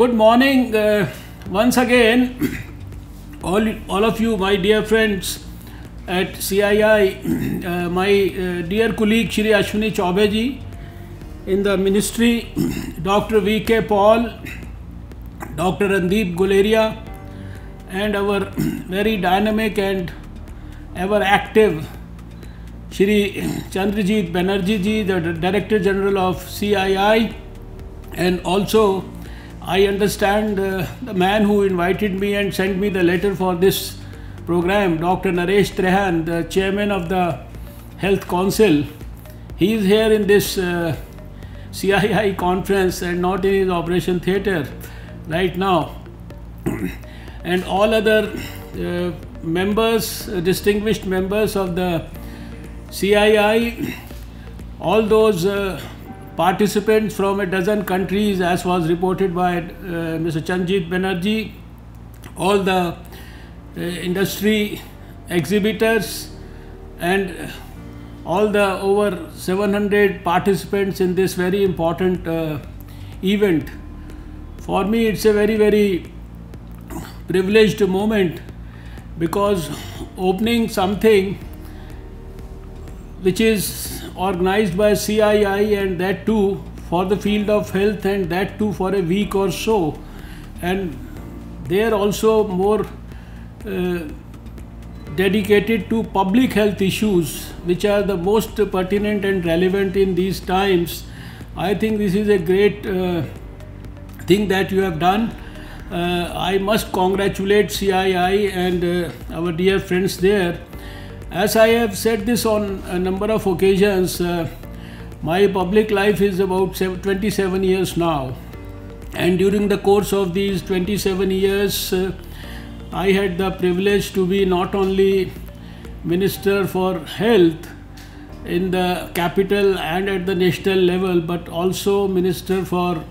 Good morning once again, all of you, my dear friends at CII, my dear colleague Shri Ashwini Chaubey ji in the ministry, Dr. V.K. Paul, Dr. Randeep Guleria, and our very dynamic and ever active Shri Chandrajit Banerjee ji, the Director General of CII, and also I understand the man who invited me and sent me the letter for this program, Dr. Naresh Trehan, the Chairman of the Health Council. He is here in this CII conference and not in his operation theatre right now. And all other members, distinguished members of the CII, all those participants from a dozen countries, as was reported by Mr. Chandrajit Banerjee, all the industry exhibitors, and all the over 700 participants in this very important event. For me, it's a very, very privileged moment, because opening something which is organized by CII, and that too for the field of health, and that too for a week or so, and they are also more dedicated to public health issues, which are the most pertinent and relevant in these times. I think this is a great thing that you have done. I must congratulate CII and our dear friends there. As I have said this on a number of occasions, my public life is about 27 years now, and during the course of these 27 years, I had the privilege to be not only Minister for Health in the capital and at the national level, but also Minister for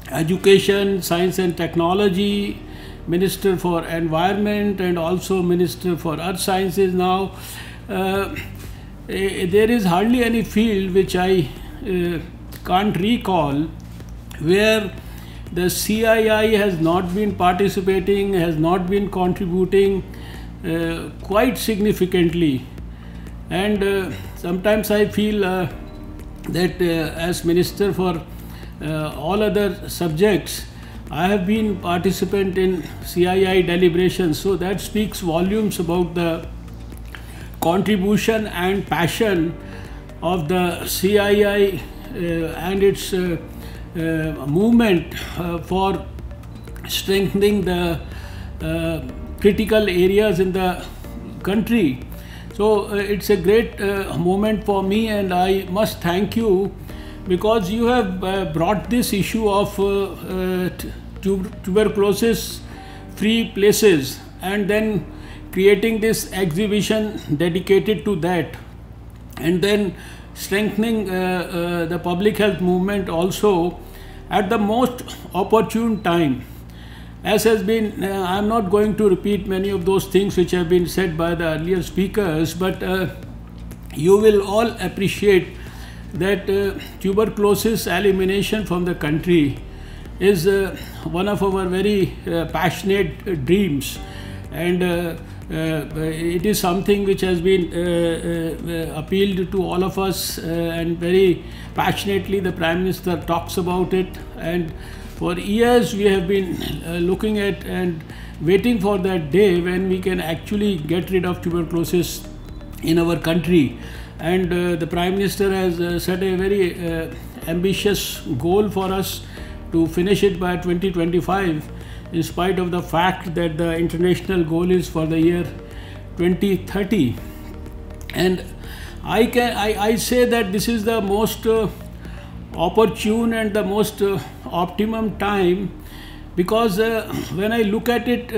Education, Science and Technology, Minister for Environment, and also Minister for Earth Sciences now. There is hardly any field which I can't recall where the CII has not been participating, has not been contributing quite significantly. And sometimes I feel that as Minister for all other subjects, I have been participant in CII deliberations, so that speaks volumes about the contribution and passion of the CII and its movement for strengthening the critical areas in the country. So it's a great moment for me, and I must thank you, because you have brought this issue of tuberculosis free places, and then creating this exhibition dedicated to that, and then strengthening the public health movement also at the most opportune time. As has been, I am not going to repeat many of those things which have been said by the earlier speakers, but you will all appreciate that tuberculosis elimination from the country is one of our very passionate dreams, and it is something which has been appealed to all of us, and very passionately the Prime Minister talks about it, and for years we have been looking at and waiting for that day when we can actually get rid of tuberculosis in our country. And the Prime Minister has set a very ambitious goal for us to finish it by 2025, in spite of the fact that the international goal is for the year 2030. And I say that this is the most opportune and the most optimum time, because when I look at it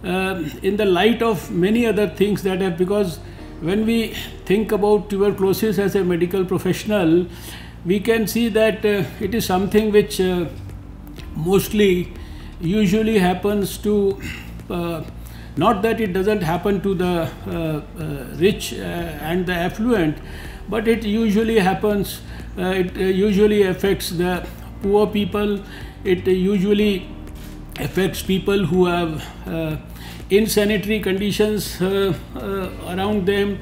in the light of many other things that have, because when we think about tuberculosis as a medical professional, we can see that it is something which usually happens to, not that it doesn't happen to the rich and the affluent, but it usually happens, it usually affects the poor people it usually affects people who have insanitary conditions around them,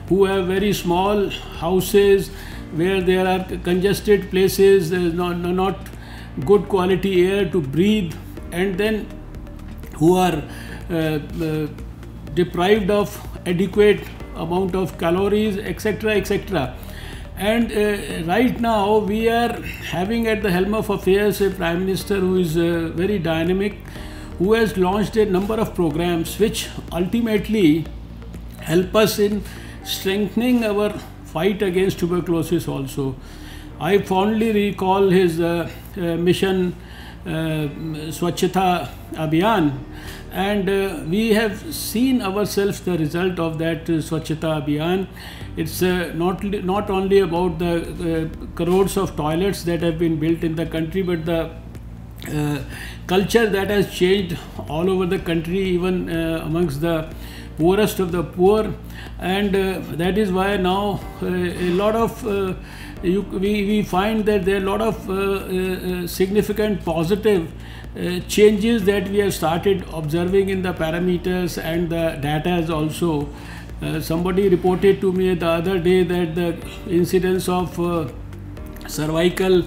who have very small houses where there are congested places, there is not good quality air to breathe, and then who are deprived of adequate amount of calories, etc., etc. And right now we are having at the helm of affairs a Prime Minister who is very dynamic, who has launched a number of programs which ultimately help us in strengthening our fight against tuberculosis also. I fondly recall his mission Swachhata Abhiyan, and we have seen ourselves the result of that Swachhata Abhiyan. It's not only about the crores of toilets that have been built in the country, but the culture that has changed all over the country, even amongst the poorest of the poor, and that is why now a lot of we find that there are a lot of significant positive changes that we have started observing in the parameters and the data also. Somebody reported to me the other day that the incidence of cervical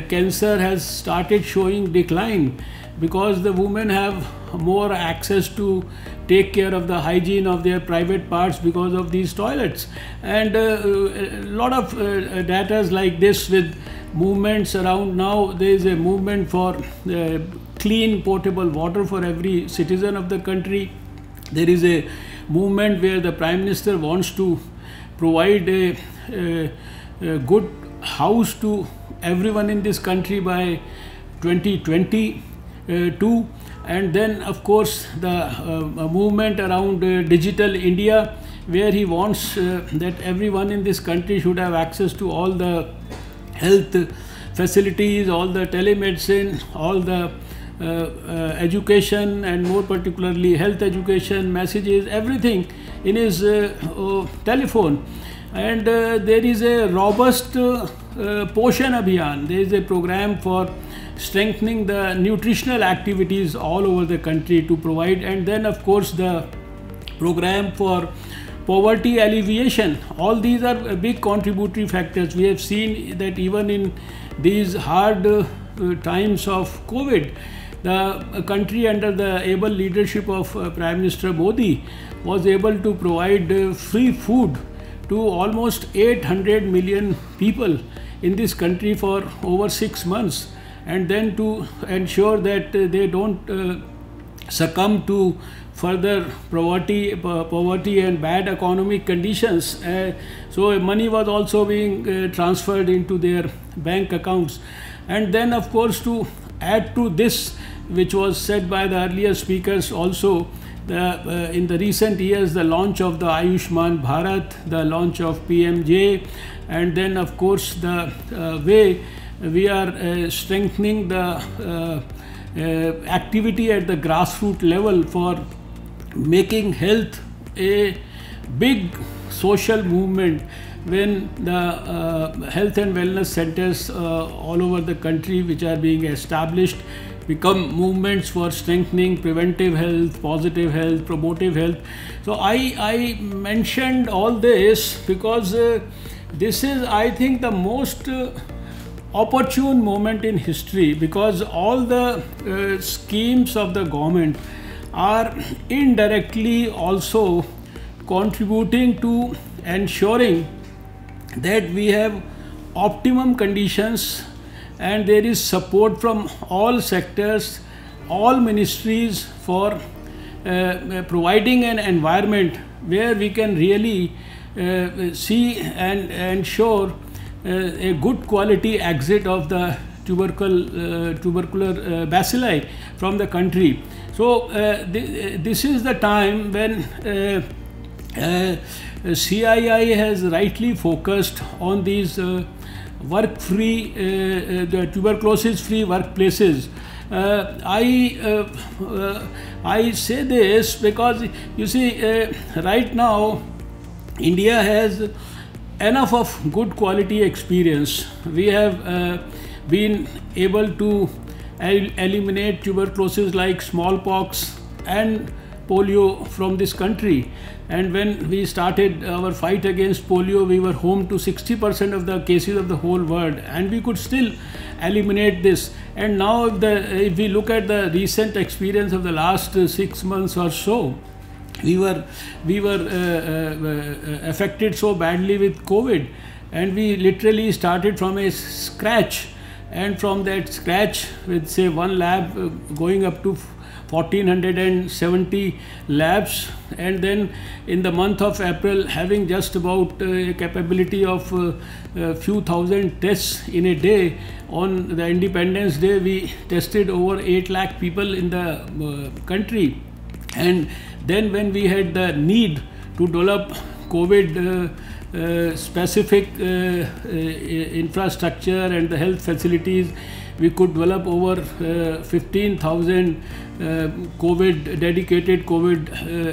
cancer has started showing decline, because the women have more access to take care of the hygiene of their private parts because of these toilets. And a lot of data like this, with movements around. Now there is a movement for clean potable water for every citizen of the country. There is a movement where the Prime Minister wants to provide a good house to everyone in this country by 2022. And then of course the movement around Digital India, where he wants that everyone in this country should have access to all the health facilities, all the telemedicine, all the education, and more particularly health education, messages, everything in his telephone. And there is a robust Poshan Abhiyan. There is a program for strengthening the nutritional activities all over the country to provide. And then of course the program for poverty alleviation. All these are big contributory factors. We have seen that even in these hard times of COVID, the country under the able leadership of Prime Minister Modi was able to provide free food to almost 800 million people in this country for over 6 months, and then to ensure that they don't succumb to further poverty and bad economic conditions. So money was also being transferred into their bank accounts. And then of course, to add to this, which was said by the earlier speakers also, in the recent years, the launch of the Ayushman Bharat, the launch of PMJ, and then of course the way we are strengthening the activity at the grassroots level for making health a big social movement, when the health and wellness centers all over the country which are being established become movements for strengthening preventive health, positive health, promotive health. So I mentioned all this because this is, I think, the most opportune moment in history, because all the schemes of the government are indirectly also contributing to ensuring that we have optimum conditions, and there is support from all sectors, all ministries, for providing an environment where we can really see and ensure a good quality exit of the tubercular bacilli from the country. So this is the time when CII has rightly focused on these work-free, the tuberculosis-free workplaces. I say this because you see, right now India has enough of good quality experience. We have been able to eliminate tuberculosis like smallpox and polio from this country. And when we started our fight against polio, we were home to 60% of the cases of the whole world, and we could still eliminate this. And now if we look at the recent experience of the last 6 months or so, we were affected so badly with COVID, and we literally started from a scratch, and from that scratch with say one lab going up to 1470 labs, and then in the month of April having just about a capability of a few thousand tests in a day. On the Independence Day we tested over 8 lakh people in the country. And then when we had the need to develop COVID specific infrastructure and the health facilities, we could develop over 15,000 dedicated COVID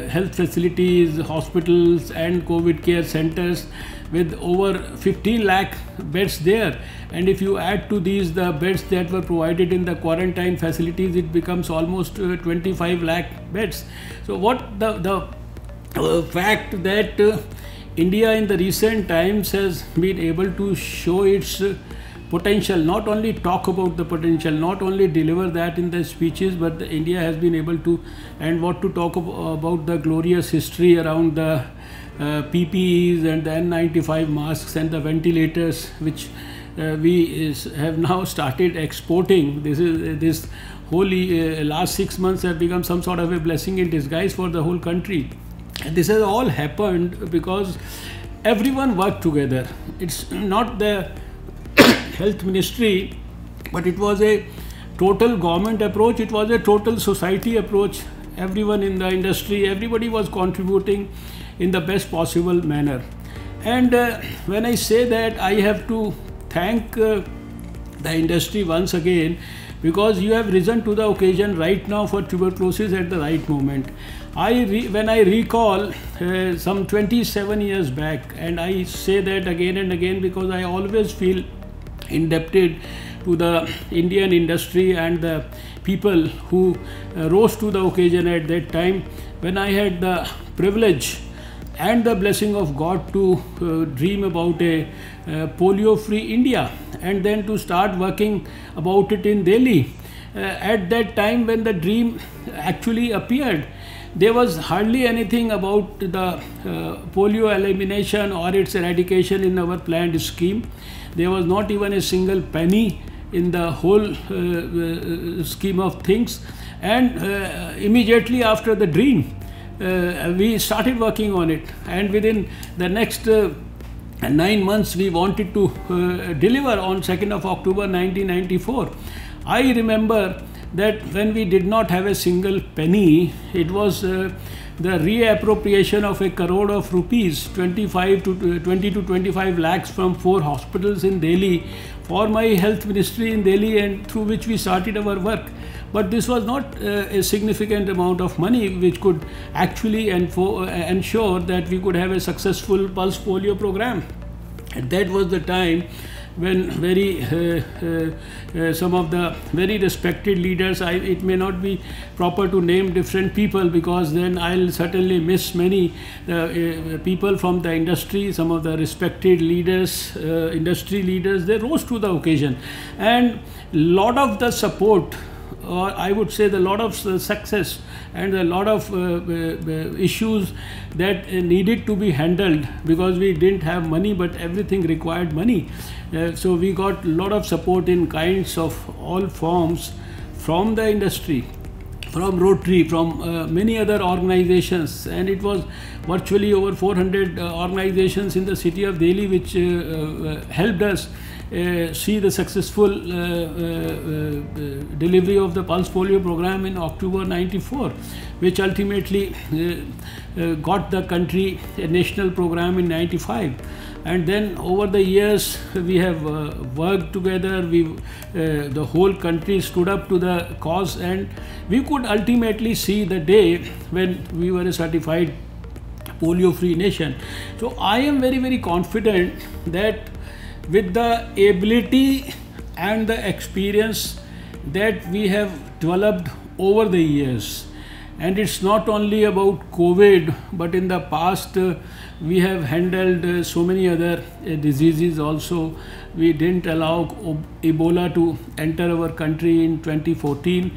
health facilities, hospitals and COVID care centers with over 15 lakh beds there. And if you add to these the beds that were provided in the quarantine facilities, it becomes almost 25 lakh beds. So what the fact that India in the recent times has been able to show its potential, not only talk about the potential, not only deliver that in the speeches, but India has been able to, and what to talk about the glorious history around the PPEs and the N95 masks and the ventilators, which we have now started exporting. This whole last 6 months have become some sort of a blessing in disguise for the whole country. And this has all happened because everyone worked together. It's not the health ministry, but it was a total government approach, it was a total society approach. Everyone in the industry, everybody was contributing in the best possible manner. And when I say that, I have to thank the industry once again, because you have risen to the occasion right now for tuberculosis at the right moment. When I recall some 27 years back, and I say that again and again because I always feel indebted to the Indian industry and the people who rose to the occasion at that time, when I had the privilege and the blessing of God to dream about a polio-free India, and then to start working about it in Delhi. At that time when the dream actually appeared, there was hardly anything about the polio elimination or its eradication in our planned scheme. There was not even a single penny in the whole scheme of things. And immediately after the dream, we started working on it, and within the next 9 months we wanted to deliver on 2nd of October 1994. I remember that when we did not have a single penny, it was the reappropriation of 1 crore of rupees, 20 to 25 lakhs from 4 hospitals in Delhi for my health ministry in Delhi, and through which we started our work. But this was not a significant amount of money which could actually ensure that we could have a successful pulse polio program. And that was the time when some of the very respected leaders, it may not be proper to name different people because then I'll certainly miss many people from the industry, some of the respected leaders, industry leaders, they rose to the occasion. And lot of the support, or I would say the lot of success and a lot of issues that needed to be handled, because we didn't have money but everything required money. So we got a lot of support in kinds of all forms from the industry, from Rotary, from many other organizations, and it was virtually over 400 organizations in the city of Delhi which helped us see the successful delivery of the pulse polio program in October 94, which ultimately got the country a national program in 95. And then over the years we have worked together, the whole country stood up to the cause, and we could ultimately see the day when we were a certified polio free nation. So I am very, very confident that with the ability and the experience that we have developed over the years. And it's not only about COVID, but in the past we have handled so many other diseases also. We didn't allow Ebola to enter our country in 2014.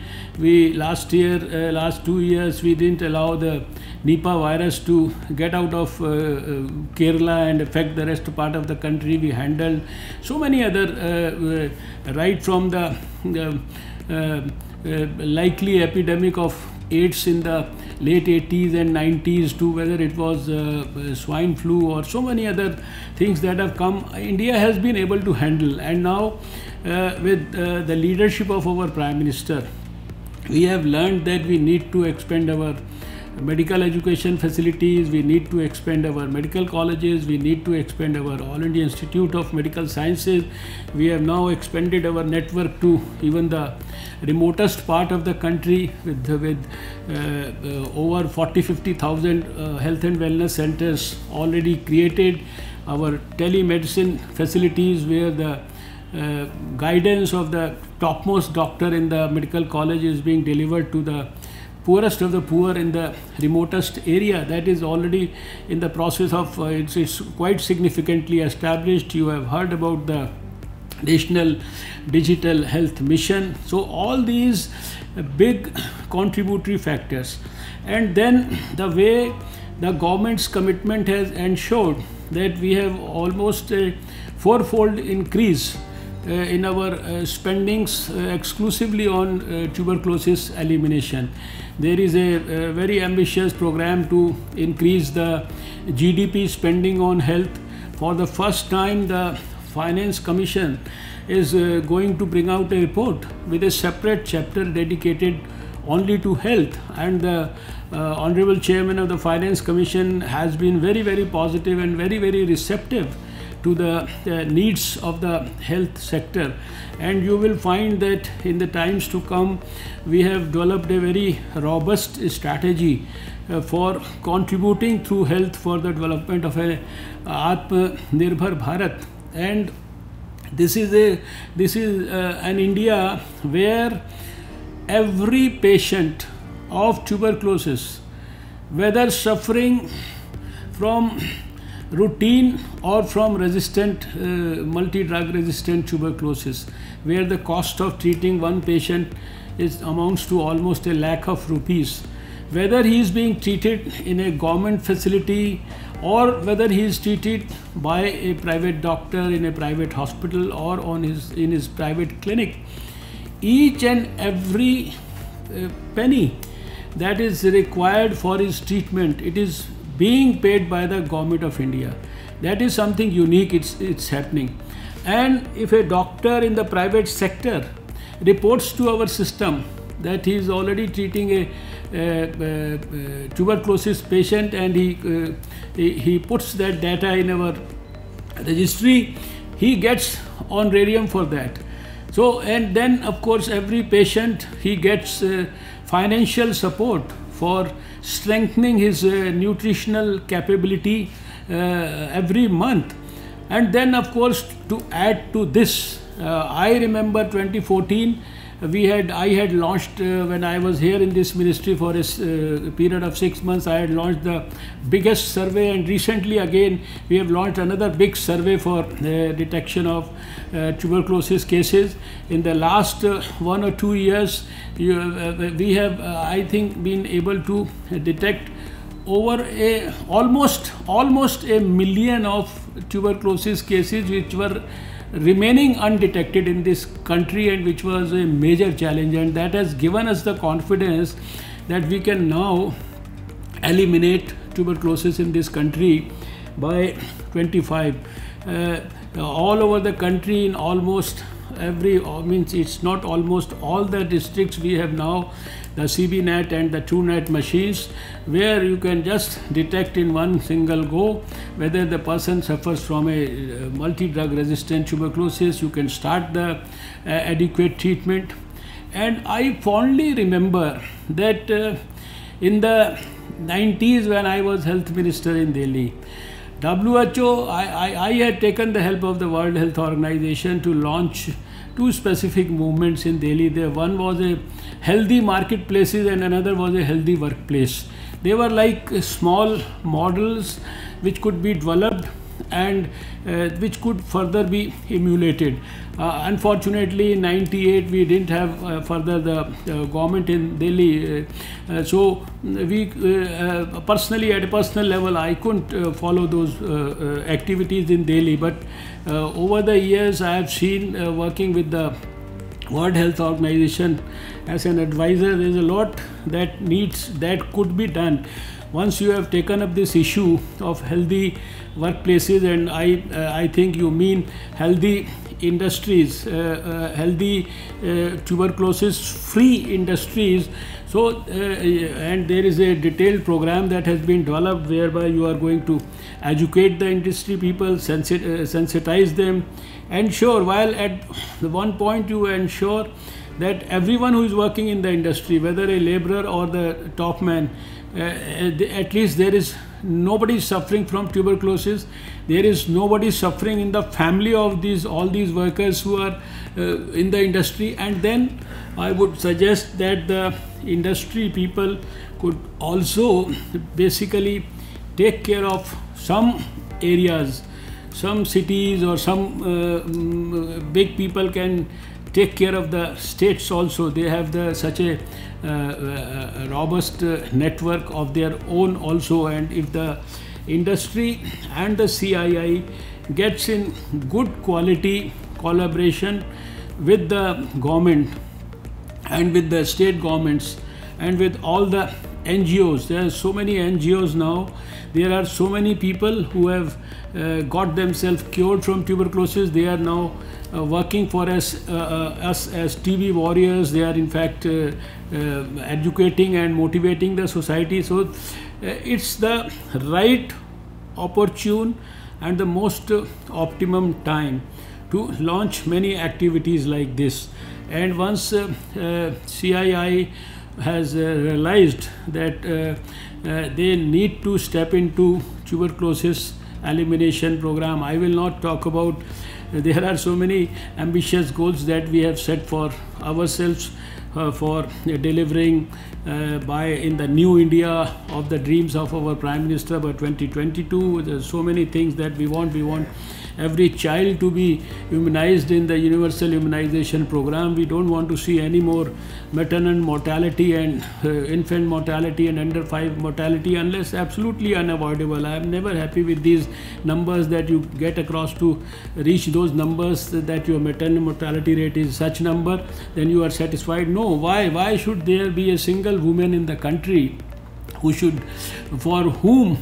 Last 2 years, we didn't allow the Nipah virus to get out of Kerala and affect the rest part of the country. We handled so many other, right from the likely epidemic of AIDS in the late 80s and 90s to whether it was swine flu or so many other things that have come, India has been able to handle. And now with the leadership of our Prime Minister, we have learned that we need to expand our medical education facilities, we need to expand our medical colleges, we need to expand our All India Institute of Medical Sciences. We have now expanded our network to even the remotest part of the country with over 40-50,000 health and wellness centers already created. Our telemedicine facilities where the guidance of the topmost doctor in the medical college is being delivered to the poorest of the poor in the remotest area, that is already in the process of it's quite significantly established. You have heard about the National Digital Health Mission. So all these big contributory factors, and then the way the government's commitment has ensured that we have almost a fourfold increase in our spendings exclusively on tuberculosis elimination. There is a very ambitious program to increase the GDP spending on health. For the first time, the Finance Commission is going to bring out a report with a separate chapter dedicated only to health, and the Honorable Chairman of the Finance Commission has been very, very positive and very, very receptive to the needs of the health sector. And you will find that in the times to come, we have developed a very robust strategy for contributing through health for the development of a Atmanirbhar Bharat. And this is an India where every patient of tuberculosis, whether suffering from routine or from resistant multi-drug resistant tuberculosis, where the cost of treating one patient amounts to almost a lakh of rupees, whether he is being treated in a government facility or whether he is treated by a private doctor in a private hospital or in his private clinic, each and every penny that is required for his treatment, it is being paid by the government of India. That is something unique, it's happening. And if a doctor in the private sector reports to our system that he is already treating a tuberculosis patient, and he puts that data in our registry, he gets honorarium for that. So, and then of course every patient, he gets financial support for strengthening his nutritional capability every month. And then of course, to add to this, I remember 2014 I had launched when I was here in this ministry for a period of 6 months, I had launched the biggest survey, and recently again we have launched another big survey for detection of tuberculosis cases. In the last 1 or 2 years, we have I think been able to detect over almost a million of tuberculosis cases which were remaining undetected in this country, and which was a major challenge, and that has given us the confidence that we can now eliminate tuberculosis in this country by 25. All over the country, in almost it's not almost all the districts, we have now the CBNet and the TrueNet machines, where you can just detect in one single go whether the person suffers from a multi-drug resistant tuberculosis. You can start the adequate treatment. And I fondly remember that in the 90s, when I was health minister in Delhi, WHO, I had taken the help of the World Health Organization to launch two specific movements in Delhi. There one was a healthy marketplaces and another was a healthy workplace. They were like small models which could be developed and which could further be emulated. Unfortunately, in '98 we didn't have further the government in Delhi, so we personally, at a personal level, I couldn't follow those activities in Delhi. But over the years, I have seen working with the World Health Organization as an advisor, there is a lot that could be done. Once you have taken up this issue of healthy workplaces, and I think you mean healthy industries, healthy tuberculosis-free industries. So, and there is a detailed program that has been developed whereby you are going to educate the industry people, sensitize them, ensure, while at one point you ensure that everyone who is working in the industry, whether a laborer or the top man, at least there is nobody suffering from tuberculosis. There is nobody suffering in the family of all these workers who are in the industry. And then I would suggest that the industry people could also basically take care of some areas, some cities, or some big people can take care of the states also. They have such a robust network of their own also. And if the industry and the CII gets in good quality collaboration with the government and with the state governments and with all the NGOs, there are so many NGOs now. There are so many people who have got themselves cured from tuberculosis. They are now working for us as TB warriors. They are in fact educating and motivating the society. So it's the right, opportune and the most optimum time to launch many activities like this. And once CII has realized that they need to step into tuberculosis elimination program, I will not talk about. There are so many ambitious goals that we have set for ourselves for delivering in the new India of the dreams of our Prime Minister by 2022. There are so many things that we want. We want every child to be immunized in the universal immunization program. We don't want to see any more maternal mortality and infant mortality and under 5 mortality unless absolutely unavoidable. I am never happy with these numbers that you get across. To reach those numbers that your maternal mortality rate is such number, then you are satisfied. No, why should there be a single woman in the country for whom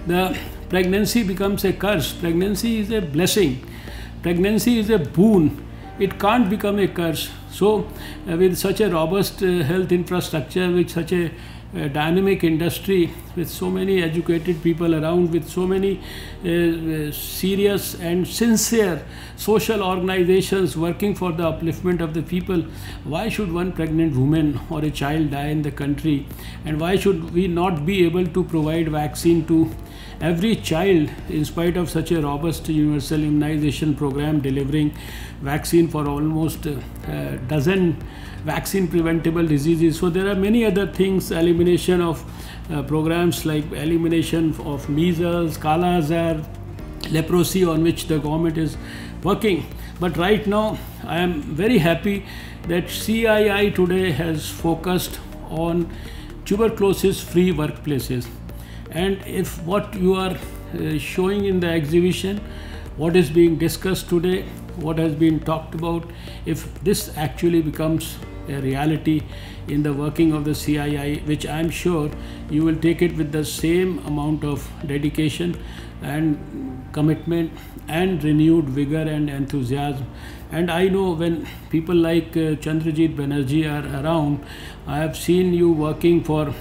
the pregnancy becomes a curse? Pregnancy is a blessing. Pregnancy is a boon. It can't become a curse. So with such a robust health infrastructure, with such a dynamic industry, with so many educated people around, with so many serious and sincere social organizations working for the upliftment of the people, why should one pregnant woman or a child die in the country? And why should we not be able to provide vaccine to every child in spite of such a robust universal immunization program delivering vaccine for almost a dozen vaccine preventable diseases? So there are many other things, elimination of programs like elimination of measles, Kala Azar, leprosy, on which the government is working. But right now I am very happy that CII today has focused on tuberculosis free workplaces. And if what you are showing in the exhibition, what is being discussed today, what has been talked about, if this actually becomes a reality in the working of the CII, which I am sure you will take it with the same amount of dedication and commitment and renewed vigor and enthusiasm. And I know when people like Chandrajit Banerjee are around, I have seen you working for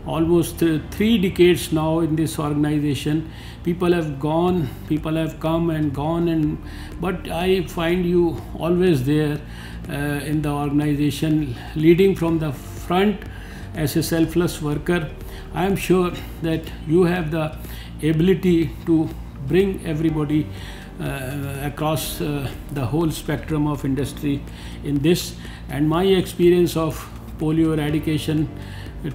almost 3 decades now in this organization. People have gone, people have come and gone, but I find you always there in the organization, leading from the front as a selfless worker. I am sure that you have the ability to bring everybody across the whole spectrum of industry in this. And my experience of polio eradication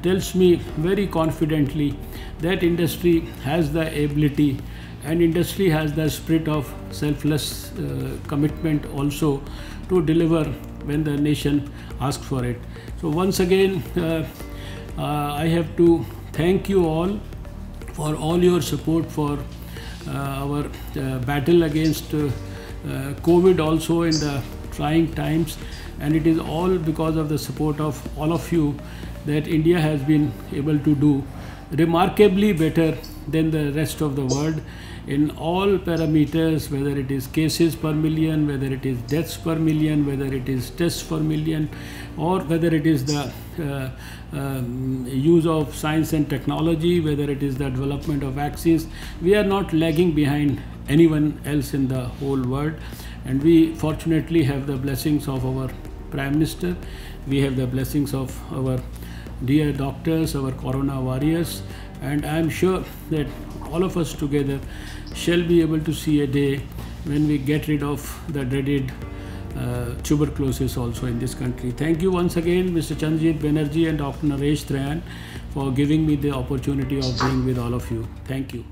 tells me very confidently that industry has the ability, and industry has the spirit of selfless commitment also to deliver when the nation asks for it. So once again, I have to thank you all for all your support for our battle against COVID also in the trying times, and it is all because of the support of all of you that India has been able to do remarkably better than the rest of the world in all parameters, whether it is cases per million, whether it is deaths per million, whether it is tests per million, or whether it is the use of science and technology, whether it is the development of vaccines. We are not lagging behind anyone else in the whole world, and we fortunately have the blessings of our Prime Minister. We have the blessings of our dear doctors, our corona warriors, and I am sure that all of us together shall be able to see a day when we get rid of the dreaded tuberculosis also in this country. Thank you once again, Mr. Chandrajit Banerjee and Dr. Naresh Trayan, for giving me the opportunity of being with all of you. Thank you.